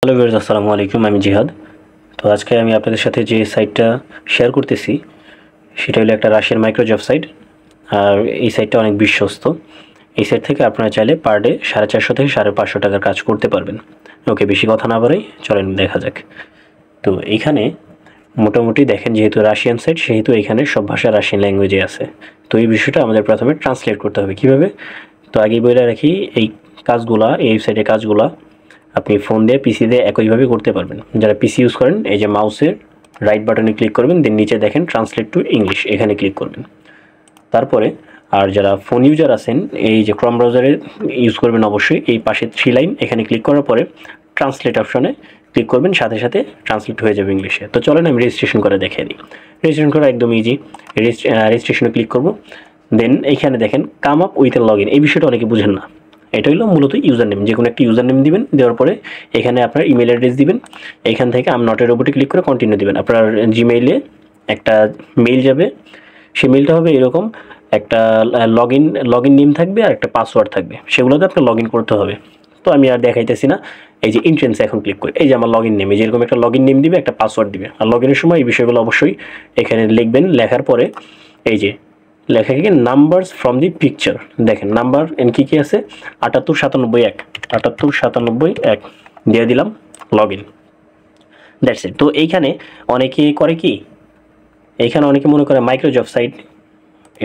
Hello viewers, আসসালামু আলাইকুম। আমি জিহাদ। তো আজকে আমি আপনাদের সাথে যে সাইটটা শেয়ার করতেছি সেটা হলো একটা রাশিয়ান মাইক্রোজব সাইট। আর এই সাইটটা অনেক বিশ্বস্ত। এই সাইট থেকে আপনারা চাইলে পার ডে 450 থেকে 550 টাকার কাজ করতে পারবেন। ওকে, বেশি কথা না বাড়াই, চলেন দেখা যাক। তো এইখানে মোটামুটি দেখেন, যেহেতু রাশিয়ান সাইট সেহেতু এখানে সব ভাষা রাশিয়ান ল্যাঙ্গুয়েজে আছে। তো এই বিষয়টা আমাদের প্রথমে ট্রান্সলেট করতে হবে কীভাবে। তো আগেই বলে রাখি, এই কাজগুলা, এই ওয়েবসাইটের কাজগুলা আপনি ফোন দিয়ে পিসি দিয়ে একইভাবে করতে পারবেন। যারা পিসি ইউজ করেন, এই যে মাউসের রাইট বাটনে ক্লিক করবেন, দেন নিচে দেখেন ট্রান্সলেট টু ইংলিশ, এখানে ক্লিক করবেন। তারপরে আর যারা ফোন ইউজার আছেন, এই যে ক্রম ব্রাউজারে ইউজ করবেন অবশ্যই, এই পাশে 3 লাইন এখানে ক্লিক করার পরে ট্রান্সলেট অপশনে ক্লিক করবেন, সাথে সাথে ট্রান্সলেট হয়ে যাবে ইংলিশে। তো চলেন আমি রেজিস্ট্রেশন করে দেখিয়ে দিই। রেজিস্ট্রেশন করা একদম ইজি। রেজিস্ট্রেশনে ক্লিক করব, দেন এইখানে দেখেন come up with a log in. এই বিষয়টা অনেকে বুঝেন না। এটা হলো মূলত ইউজার নেম, যে কোনো একটা ইউজার নেম দিবেন, দেওয়ার পরে এখানে আপনার ইমেল অ্যাড্রেস দিবেন। এখান থেকে আম নট এর উপরে ক্লিক করে কন্টিনিউ দিবেন। আপনার জিমেইলে একটা মেইল যাবে, সেই মেইলটা হবে এরকম, একটা লগ ইন নেম থাকবে আর একটা পাসওয়ার্ড থাকবে, সেগুলোতে আপনার লগ ইন করতে হবে। তো আমি আর দেখাইতেছি না, এই যে এন্ট্রেন্সে এখন ক্লিক করি, এই যে আমার লগ ইন নেম, এই যে এরকম একটা লগ ইন নেম দিবে, একটা পাসওয়ার্ড দিবে। আর লগ ইনের সময় এই বিষয়গুলো অবশ্যই এখানে লিখবেন। লেখার পরে এই যে লেখা কি নাম্বারস ফ্রম দি পিকচার, দেখেন নাম্বার এন কী আছে, 78 97 1 দিয়ে দিলাম, লগ ইন। That's it. তো এইখানে অনেকে করে কি, এইখানে অনেকে মনে করে মাইক্রোজব সাইট,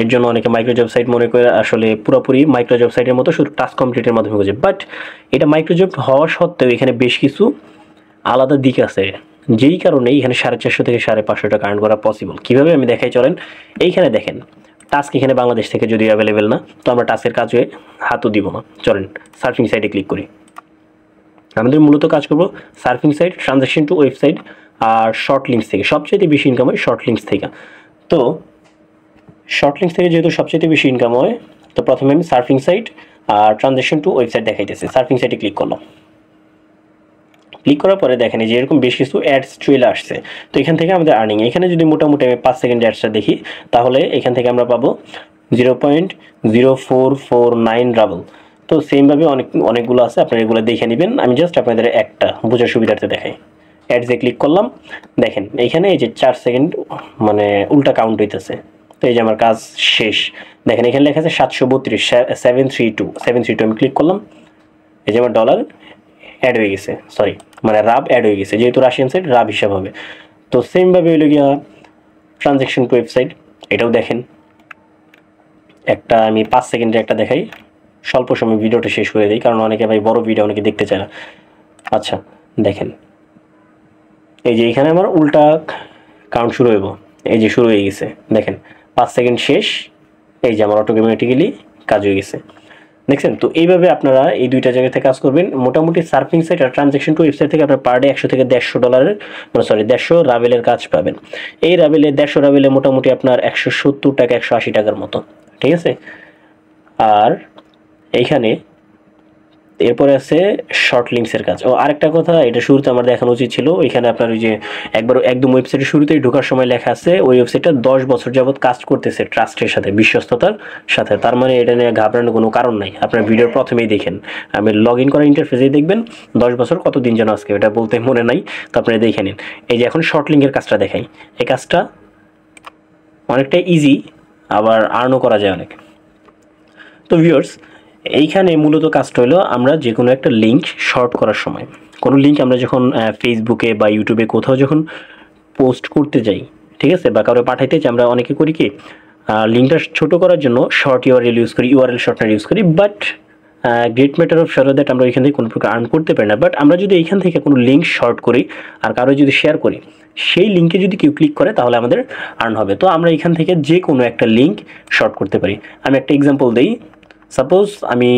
এর জন্য অনেকে মাইক্রোজব সাইট মনে করে, আসলে পুরোপুরি মাইক্রোজব সাইটের মতো শুধু টাস্ক কমপ্লিটের মাধ্যমে হয়ে যায়। বাট এটা মাইক্রোজব হওয়া সত্ত্বেও এখানে বেশ কিছু আলাদা দিক আছে, যেই কারণে এখানে 450 থেকে 550 টাকা আর্ন করা পসিবল। কীভাবে আমি দেখাই, চলেন। এইখানে দেখেন টাস্ক এখানে বাংলাদেশ থেকে যদি অ্যাভেলেবেল না, তো আমরা টাস্কের কাজে হাতও দিব না। চলেন সার্ফিং সাইটে ক্লিক করি। আমাদের মূলত কাজ করব surfing site, transaction to website আর শর্ট লিঙ্কস থেকে। সবচেয়ে বেশি ইনকাম হয় শর্ট লিঙ্কস থেকে। তো শর্ট লিঙ্কস থেকে যেহেতু সবচেয়ে বেশি ইনকাম হয়, তো প্রথমে আমি সার্ফিং সাইট আর ট্রানজ্যাকশন টু ওয়েবসাইট দেখাইতেছি। সার্ফিং সাইটে ক্লিক করলাম। ক্লিক করার পরে দেখেন যে এরকম বেশ কিছু অ্যাডস চলে আসছে। তো এখান থেকে আমাদের আর্নিং, এখানে যদি মোটামুটি আমি 5 সেকেন্ড অ্যাডসটা দেখি, তাহলে এখান থেকে আমরা পাবো 0.0449 রাবল। তো সেমভাবে অনেকগুলো আছে, আপনারা এগুলো দেখে নেবেন। আমি জাস্ট আপনাদের একটা বোঝার সুবিধার্থে দেখাই। অ্যাডসে ক্লিক করলাম, দেখেন এইখানে এই যে 4 সেকেন্ড মানে উল্টা কাউন্ট হইতেছে। তো এই যে আমার কাজ শেষ। দেখেন এখানে লেখা আছে 732 732 আমি ক্লিক করলাম, এই যে আমার ডলার অ্যাড হয়ে গেছে, সরি মানে রাব অ্যাড হয়ে গেছে, যেহেতু রাশিয়ান সাইট রাব হিসাব হবে। তো সেমভাবে হইল গিয়া ট্রানজ্যাকশন টু ওয়েবসাইট, এটাও দেখেন। একটা আমি 5 সেকেন্ডে একটা দেখাই, স্বল্প সময় ভিডিওটা শেষ করে দিই, কারণ অনেকে ভাই বড় ভিডিও অনেকে দেখতে চায় না। আচ্ছা দেখেন, এই যে এখানে আমার উল্টা কাউন্ট শুরু হইব, এই যে শুরু হয়ে গেছে, দেখেন 5 সেকেন্ড শেষ, এই যে আমার অটোমেটিক্যালি কাজ হয়ে গেছে, দেখছেন। তো এইভাবে আপনারা এই দুইটা জায়গা থেকে কাজ করবেন। মোটামুটি সার্ফিং সাইট আর ট্রানজ্যাকশন টু ওয়েবসাইট থেকে আপনার পার ডে 100 থেকে 150 ডলারের, সরি 150 রাবেলের কাজ পাবেন। এই রাবেলে 150 রাবেলে মোটামুটি আপনার 170 টাকা 180 টাকার মতো, ঠিক আছে। আর এইখানে এরপরে আছে শর্ট লিঙ্কসের কাজ। ও আরেকটা কথা, এটা শুরুতে আমার দেখানো উচিত ছিল। এখানে আপনার ওই যে একদম ওয়েবসাইটের শুরুতেই ঢোকার সময় লেখা আছে ওই ওয়েবসাইটটা 10 বছর যাবত কাজ করতেছে ট্রাস্টের সাথে, বিশ্বস্ততার সাথে। তার মানে এটা নিয়ে ঘাবড়ানোর কোনো কারণ নাই। আপনার ভিডিওর প্রথমেই দেখেন, আমি লগ ইন করা ইন্টারফেসেই দেখবেন 10 বছর কত দিন যেন আজকে, এটা বলতে মনে নাই, তো আপনারা দেখে নিন। এই যে এখন শর্ট লিঙ্কের কাজটা দেখাই, এই কাজটা অনেকটা ইজি, আবার আর্নও করা যায় অনেক। তো ভিউয়ার্স, এইখানে মূলত কাজটা হলো, আমরা যে কোনো একটা লিঙ্ক শর্ট করার সময়, কোনো লিঙ্ক আমরা যখন ফেসবুকে বা ইউটিউবে কোথাও যখন পোস্ট করতে যাই, ঠিক আছে, বা কারো পাঠাইতে চাই, আমরা অনেকে করি কি, লিঙ্কটা ছোট করার জন্য শর্ট ইউআরএল ইউজ করি, ইউআরএল শর্টনার ইউজ করি। But great matter of short that আমরা এখান থেকে কোনো প্রকার আর্ন করতে পারি না। বাট আমরা যদি এইখান থেকে কোনো লিঙ্ক শর্ট করি আর কারো যদি শেয়ার করি, সেই লিঙ্কে যদি কেউ ক্লিক করে তাহলে আমাদের আর্ন হবে। তো আমরা এখান থেকে যে কোনো একটা লিঙ্ক শর্ট করতে পারি। আমি একটা এক্সাম্পল দিই। সাপোজ আমি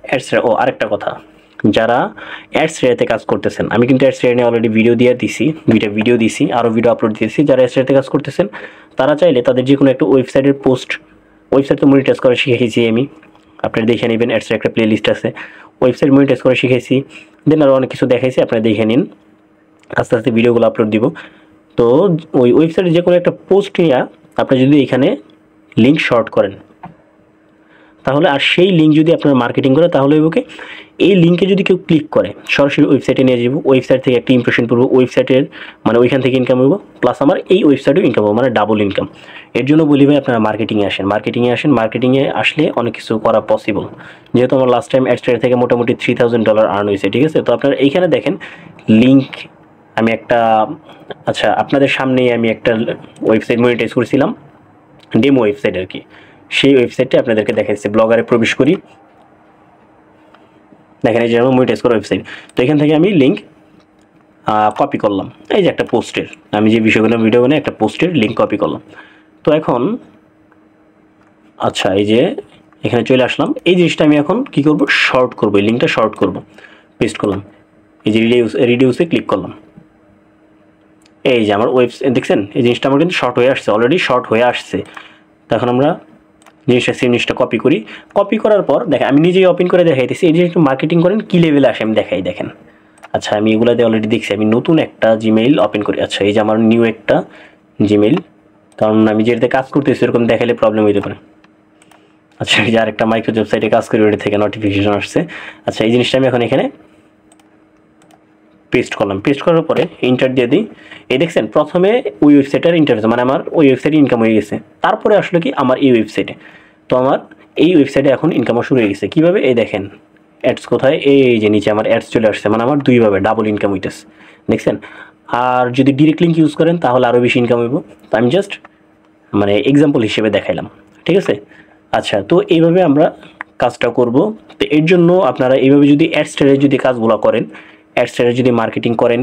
অ্যাডস, আরেকটা কথা, যারা অ্যাডস রেয়াতে কাজ করতেছেন, আমি কিন্তু অ্যাডস রেয়া নিয়ে অলরেডি ভিডিও দুইটা ভিডিও দিয়েছি, আরও ভিডিও আপলোড দিয়েছি। যারা অ্যাডস রেয়াতে কাজ করতেছেন তারা চাইলে তাদের যে কোনো একটা ওয়েবসাইটের ওয়েবসাইট তো মনিটাইজ করা শিখেছি আমি, আপনারা দেখে নেবেন। অ্যাডস রেয়া একটা প্লে লিস্ট আছে, ওয়েবসাইট মনিটাইজ করা শিখেছি, দেন আরও অনেক কিছু দেখাইছি, আপনারা দেখে নিন। আস্তে আস্তে ভিডিওগুলো আপলোড দিব। তো ওই ওয়েবসাইটে যে কোনো একটা পোস্ট নিয়ে আপনি যদি এখানে লিঙ্ক শর্ট করেন, তাহলে আর সেই লিঙ্ক যদি আপনারা মার্কেটিং করে তাহলে ওকে এই লিঙ্কে যদি কেউ ক্লিক করে সরাসরি ওয়েবসাইটে নিয়ে যাবো, ওয়েবসাইট থেকে একটা ইমপ্রেশন পড়বো, ওয়েবসাইটের মানে ওইখান থেকে ইনকাম হবো, প্লাস আমার এই ওয়েবসাইটেও ইনকাম হবো, মানে ডাবল ইনকাম। এর জন্য বলি ভাই আপনারা মার্কেটিংয়ে আসেন, মার্কেটিংয়ে আসলে অনেক কিছু করা পসিবল। যেহেতু আমার লাস্ট টাইম অ্যাডস্টার থেকে মোটামুটি $3000 আর্ন হয়েছে, ঠিক আছে। তো আপনারা এইখানে দেখেন লিঙ্ক আমি একটা, আচ্ছা আপনাদের সামনেই আমি একটা ওয়েবসাইট মনিটাইজ করেছিলাম, ডেমো ওয়েবসাইট আর কি। সেই ওয়েবসাইটটা আপনাদেরকে দেখাচ্ছি। ব্লগারে প্রবেশ করি, দেখেন এই যে আমার মনিটাইজ করা ওয়েবসাইট। তো এখান থেকে আমি লিঙ্ক কপি করলাম, এই যে একটা পোস্টের, আমি যে বিষয়গুলো ভিডিও বানাই একটা পোস্টের লিঙ্ক কপি করলাম। তো এখন আচ্ছা এই যে এখানে চলে আসলাম, এই জিনিসটা আমি এখন কি করব, শর্ট করব, এই লিঙ্কটা শর্ট করব, পেস্ট করলাম, এই যে রিডিউসে ক্লিক করলাম, এই যে আমার ওয়েবসাইট দেখছেন, এই জিনিসটা আমার কিন্তু শর্ট হয়ে আসছে, অলরেডি শর্ট হয়ে আসছে। তো এখন আমরা জিনিসটা কপি করি, কপি করার পর দেখেন আমি নিজেই ওপেন করে দেখাইতেছি। এই জিনিসটা মার্কেটিং করেন কী লেভেলে আসে আমি দেখাই, দেখেন। আচ্ছা আমি এগুলাতে অলরেডি দেখছি, আমি নতুন একটা জিমেইল ওপেন করি। আচ্ছা এই যে আমার নিউ একটা জিমেইল, কারণ আমি যেটাতে কাজ করতেছি এরকম দেখালে প্রবলেম হইতে পারে। আচ্ছা এই যে আরেকটা মাইক্রো ওয়েবসাইটে কাজ করি, ওটা থেকে নোটিফিকেশন আসছে। আচ্ছা এই জিনিসটা আমি এখন এখানে পেস্ট করলাম, পেস্ট করার পরে ইন্টার দিয়ে দিই। এই দেখছেন প্রথমে ওই ওয়েবসাইটের ইন্টারফেস, মানে আমার ওই ওয়েবসাইটে ইনকাম হয়ে গেছে, তারপরে আসলে কি আমার এই ওয়েবসাইটে। তো আমার এই ওয়েবসাইটে এখন ইনকাম শুরু হয়ে গেছে। কীভাবে, এই দেখেন অ্যাডস কোথায়, এই যে নিচে আমার অ্যাডস চলে আসছে, মানে আমার দুইভাবে ডাবল ইনকাম হইতেছে, দেখছেন। আর যদি ডিরেক্ট লিঙ্ক ইউজ করেন তাহলে আরও বেশি ইনকাম হইব। তো আমি জাস্ট মানে এক্সাম্পল হিসেবে দেখাইলাম, ঠিক আছে। আচ্ছা তো এইভাবে আমরা কাজটা করব। তো এর জন্য আপনারা এইভাবে যদি অ্যাডস্টারে যদি কাজগুলো করেন, অ্যাডস্টারে যদি মার্কেটিং করেন,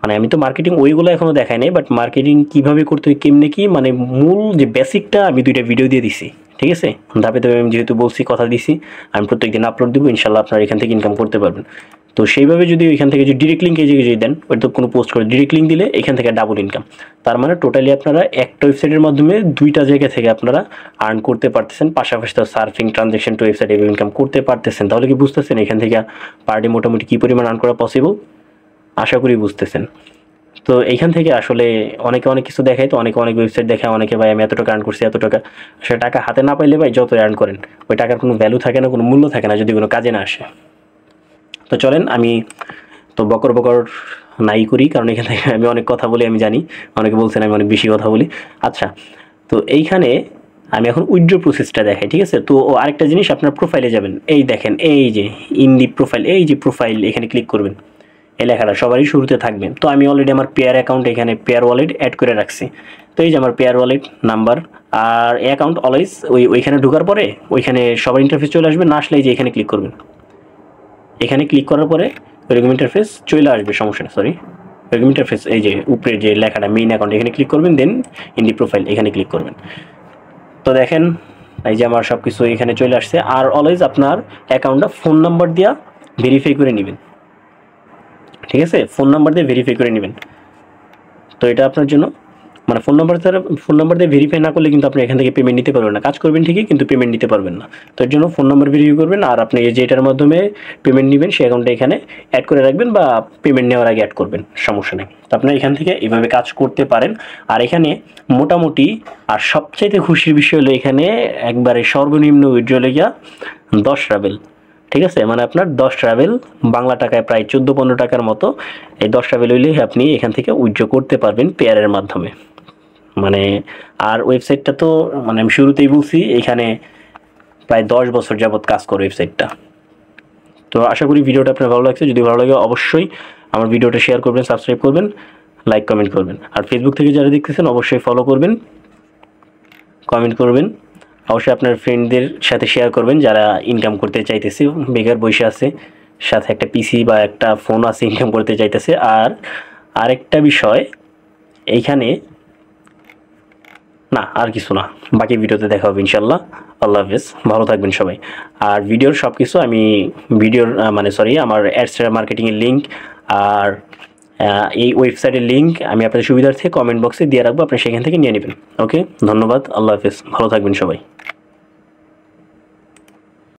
মানে আমি তো মার্কেটিং ওইগুলো এখনও দেখাই নাই, বাট মার্কেটিং কীভাবে করতে হয় কেমনে কি, মানে মূল যে বেসিকটা আমি 2টা ভিডিও দিয়ে দিছি, ঠিক আছে। ধাপে ধাপে আমি যেহেতু বলছি, কথা দিছি, আমি প্রত্যেকদিন আপলোড দেবো, ইনশাল্লাহ আপনারা এখান থেকে ইনকাম করতে পারবেন। তো সেইভাবে যদি এখান থেকে যদি ডিরেক্ট লিঙ্ক এই জায়গায় যদি দেন, ওই তো কোনো পোস্ট করে ডিরেক্ট লিঙ্ক দিলে এখান থেকে ডাবল ইনকাম। তার মানে টোটালি আপনারা একটা ওয়েবসাইটের মাধ্যমে 2টা জায়গা থেকে আপনারা আর্ন করতে পারতেছেন, পাশাপাশি তো surfing transaction to website income করতে পারতেছেন। তাহলে কি বুঝতেছেন এখান থেকে পার ডে মোটামুটি কী পরিমাণ আর্ন করা পসিবল, আশা করি বুঝতেছেন। তো এইখান থেকে আসলে অনেকে অনেক কিছু দেখায়, তো অনেকে অনেক ওয়েবসাইট দেখায়, অনেকে ভাই আমি এত টাকা আর্ন করছি, এত টাকা, সে টাকা হাতে না পাইলে ভাই যত আর্ন করেন ওই টাকার কোনো ভ্যালু থাকে না, কোনো মূল্য থাকে না যদি কোনো কাজে না আসে। তো চলেন আমি তো বকর নাই করি, কারণ এখান থেকে আমি অনেক কথা বলি, আমি জানি অনেকে বলছেন আমি অনেক বেশি কথা বলি। আচ্ছা তো এইখানে আমি এখন উইথড্র প্রসেসটা দেখাই, ঠিক আছে। তো আরেকটা জিনিস, আপনার প্রোফাইলে যাবেন, এই দেখেন এই যে ইন দি প্রোফাইল, এই যে প্রোফাইল, এখানে ক্লিক করবেন, এই লেখাটা সবারই শুরুতে থাকবে। তো আমি অলরেডি আমার পেয়ার অ্যাকাউন্ট এখানে পেয়ার ওয়ালেট অ্যাড করে রাখছি। তো এই যে আমার পেয়ার ওয়ালেট নাম্বার আর অ্যাকাউন্ট অলওয়েজ ওইখানে ঢোকার পরে ওইখানে সবার ইন্টারফেস চলে আসবে, না আসলে এই যে এখানে ক্লিক করবেন, এখানে ক্লিক করার পরে ওইরকম ইন্টারফেস চলে আসবে, সমস্যা না, সরি ওইরকম ইন্টারফেস, এই যে উপরে যে লেখাটা মেইন অ্যাকাউন্ট এখানে ক্লিক করবেন, দেন ইন দি প্রোফাইল এখানে ক্লিক করবেন। তো দেখেন এই যে আমার সব কিছু এখানে চলে আসছে। আর অলওয়েজ আপনার অ্যাকাউন্টটা ফোন নাম্বার দিয়ে ভেরিফাই করে নেবেন, ঠিক আছে, ফোন নাম্বার দিয়ে ভেরিফাই করে নেবেন। তো এটা আপনার জন্য মানে ফোন নাম্বার দিয়ে ভেরিফাই না করলে কিন্তু আপনি এখান থেকে পেমেন্ট নিতে পারবেন না, কাজ করবেন ঠিকই কিন্তু পেমেন্ট নিতে পারবেন না। তো এর জন্য ফোন নাম্বার ভেরিফাই করবেন, আর আপনি এই যে এটার মাধ্যমে পেমেন্ট নেবেন সেই অ্যাকাউন্টটা এখানে অ্যাড করে রাখবেন, বা পেমেন্ট নেওয়ার আগে অ্যাড করবেন, সমস্যা নেই। তো আপনারা এখান থেকে এইভাবে কাজ করতে পারেন। আর এখানে মোটামুটি আর সবচাইতে খুশির বিষয় হলো এখানে একবারে সর্বনিম্ন উইথড্র লেগা 10 রাবেল, ঠিক আছে, মানে আপনার 10 রাবেল, বাংলা টাকায় প্রায় 14-15 টাকার মতো। এই 10 রাবেল হইলে আপনি এখান থেকে উইথড্র করতে পারবেন পেয়ারের মাধ্যমে। মানে আর ওয়েবসাইটটা তো মানে আমি শুরুতেই বলছি, এখানে প্রায় 10 বছর যাবত কাজ করে ওয়েবসাইটটা। তো আশা করি ভিডিওটা আপনার ভালো লাগছে, যদি ভালো লাগে অবশ্যই আমার ভিডিওটা শেয়ার করবেন, সাবস্ক্রাইব করবেন, লাইক কমেন্ট করবেন। আর ফেসবুক থেকে যারা দেখতেছেন অবশ্যই ফলো করবেন, কমেন্ট করবেন, অবশ্যই আপনার ফ্রেন্ডদের সাথে শেয়ার করবেন যারা ইনকাম করতে চাইতেছে, বেকার বসে আছে, সাথে একটা পিসি বা একটা ফোন আছে, ইনকাম করতে চাইতেছে। আর আরেকটা বিষয় এইখানে না, আর কিছু না, বাকি ভিডিওতে দেখা হবে ইনশাল্লাহ। আল্লাহ হাফেজ, ভালো থাকবেন সবাই। আর ভিডিওর সব কিছু আমি আমার অ্যাডস্টার মার্কেটিংয়ের লিঙ্ক আর এই ওয়েবসাইটের লিঙ্ক আমি আপনাদের সুবিধার্থে কমেন্ট বক্সে দিয়ে রাখবো, আপনি সেখান থেকে নিয়ে নেবেন। ওকে, ধন্যবাদ, আল্লাহ হাফেজ, ভালো থাকবেন সবাই।